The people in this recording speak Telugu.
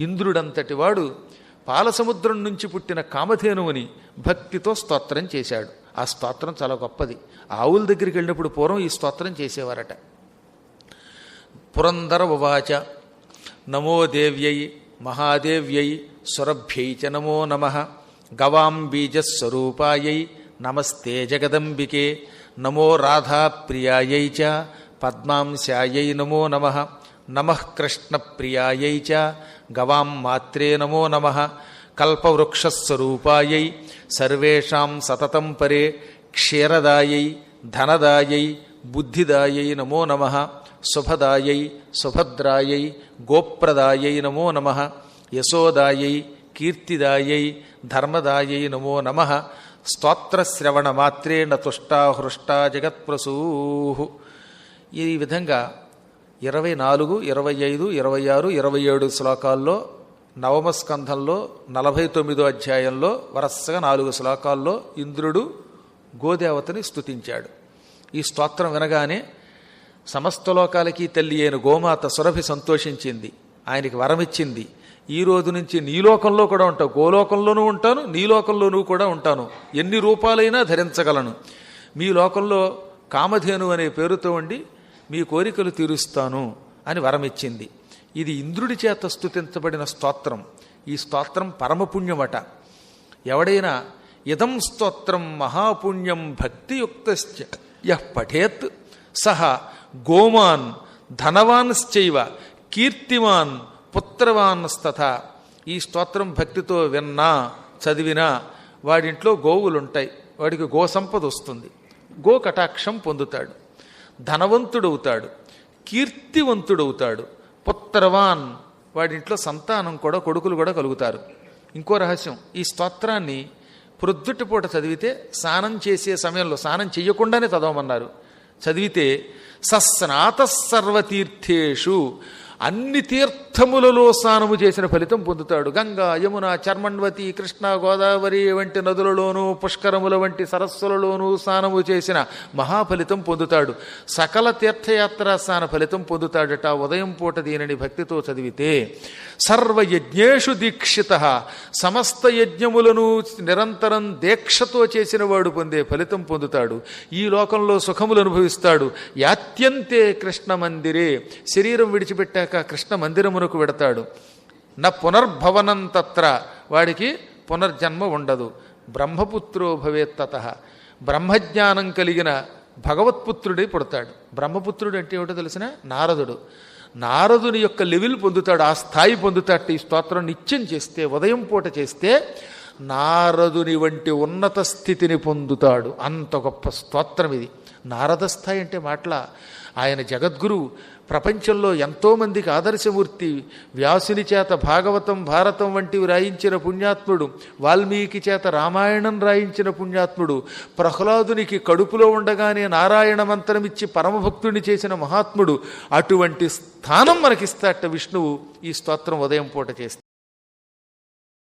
ఇంద్రుడంతటి వాడు పాలసముద్రం నుంచి పుట్టిన కామధేనువుని భక్తితో స్తోత్రం చేశాడు. ఆ స్తోత్రం చాలా గొప్పది. ఆవుల దగ్గరికి వెళ్ళినప్పుడు పూర్వం ఈ స్తోత్రం చేసేవారట. పురందర ఉవాచ నమో దేవ్యై మహాదేవ్యై సురభ్యై చ నమో నమః గవాం బీజస్వరూపాయై నమస్తే జగదంబికే నమో రాధాప్రియాయై చ పద్మాంశాయై నమో నమః నమః కృష్ణప్రియాయై చ గవాం మాత్రే నమో నమః కల్పవృక్షస్వరూపాయై సర్వేషాం సతతం పరే క్షీరదాయై ధనదాయై బుద్ధిదాయై నమో నమః శుభదాయై సుభద్రాయై గోప్రదాయై నమో నమః యశోదాయై కీర్తిదాయై ధర్మదాయై నమో నమః స్తోత్రశ్రవణమాత్రేణ తుష్టా హృష్టా జగత్ప్రసూః. ఈ విధంగా 24, 25, 26, 27 శ్లోకాల్లో నవమ స్కంధంలో 49వ అధ్యాయంలో వరసగా 4 శ్లోకాల్లో ఇంద్రుడు గోదేవతని స్తుతించాడు. ఈ స్తోత్రం వినగానే సమస్త లోకాలకి తల్లి అయిన గోమాత సురభి సంతోషించింది. ఆయనకి వరమిచ్చింది, ఈ రోజు నుంచి నీ లోకంలో కూడా ఉంటావు, గోలోకంలోనూ ఉంటాను, నీ లోకంలోనూ కూడా ఉంటాను, ఎన్ని రూపాలైనా ధరించగలను, మీ లోకంలో కామధేను అనే పేరుతో ఉండి మీ కోరికలు తీరుస్తాను అని వరమిచ్చింది. ఇది ఇంద్రుడి చేత స్తుతించబడిన స్తోత్రం. ఈ స్తోత్రం పరమపుణ్యమట. ఎవడైనా ఇదం స్తోత్రం మహాపుణ్యం భక్తియుక్తశ్చ యః పఠేత్ సహ గోమాన్ ధనవాన్శ్చైవ కీర్తిమాన్ పుత్రవాన్స్తథా. ఈ స్తోత్రం భక్తితో విన్నా చదివినా వాడింట్లో గోవులుంటాయి, వాడికి గోసంపద వస్తుంది, గో కటాక్షం పొందుతాడు, ధనవంతుడవుతాడు, కీర్తివంతుడవుతాడు, పుత్రవాన్ వాడింట్లో సంతానం కూడా, కొడుకులు కూడా కలుగుతారు. ఇంకో రహస్యం, ఈ స్తోత్రాన్ని ప్రొద్దుటిపూట చదివితే స్నానం చేసే సమయంలో, స్నానం చెయ్యకుండానే చదవమన్నారు, చదివితే సస్నాత సర్వతీర్థేషు అన్ని తీర్థములలో స్నానము చేసిన ఫలితం పొందుతాడు. గంగా యమున చర్మణ్వతి కృష్ణ గోదావరి వంటి నదులలోనూ పుష్కరముల వంటి సరస్సులలోనూ స్నానము చేసిన మహాఫలితం పొందుతాడు. సకల తీర్థయాత్రా స్నాన ఫలితం పొందుతాడట ఉదయం పూట దీనిని భక్తితో చదివితే. సర్వయజ్ఞేషు దీక్షిత సమస్త యజ్ఞములను నిరంతరం దీక్షతో చేసిన వాడు పొందే ఫలితం పొందుతాడు. ఈ లోకంలో సుఖములు అనుభవిస్తాడు. యాత్యంతే కృష్ణ మందిరే, శరీరం విడిచిపెట్టాక కృష్ణ మందిరమునకు వెడతాడు. నా పునర్భవనం తత్ర, వాడికి పునర్జన్మ ఉండదు. బ్రహ్మపుత్రో భవేత్తతః, బ్రహ్మజ్ఞానం కలిగిన భగవత్పుత్రుడై పుడతాడు. బ్రహ్మపుత్రుడు అంటే ఏమిటో తెలిసిన? నారదుడు. నారదుని యొక్క లెవెల్ పొందుతాడు, ఆ స్థాయి పొందుతాడు. ఈ స్తోత్రం నిత్యం చేస్తే, ఉదయం పూట చేస్తే నారదుని వంటి ఉన్నత స్థితిని పొందుతాడు. అంత గొప్ప స్తోత్రం ఇది. నారద స్థాయి అంటే మాటల, ఆయన జగద్గురువు, ప్రపంచంలో ఎంతోమందికి ఆదర్శమూర్తి. వ్యాసుని చేత భాగవతం భారతం వంటివి రాయించిన పుణ్యాత్ముడు, వాల్మీకి చేత రామాయణం రాయించిన పుణ్యాత్ముడు, ప్రహ్లాదునికి కడుపులో ఉండగానే నారాయణ మంత్రమిచ్చి పరమభక్తుడిని చేసిన మహాత్ముడు. అటువంటి స్థానం మనకిస్తాట విష్ణువు ఈ స్తోత్రం ఉదయం పూట చేస్తే.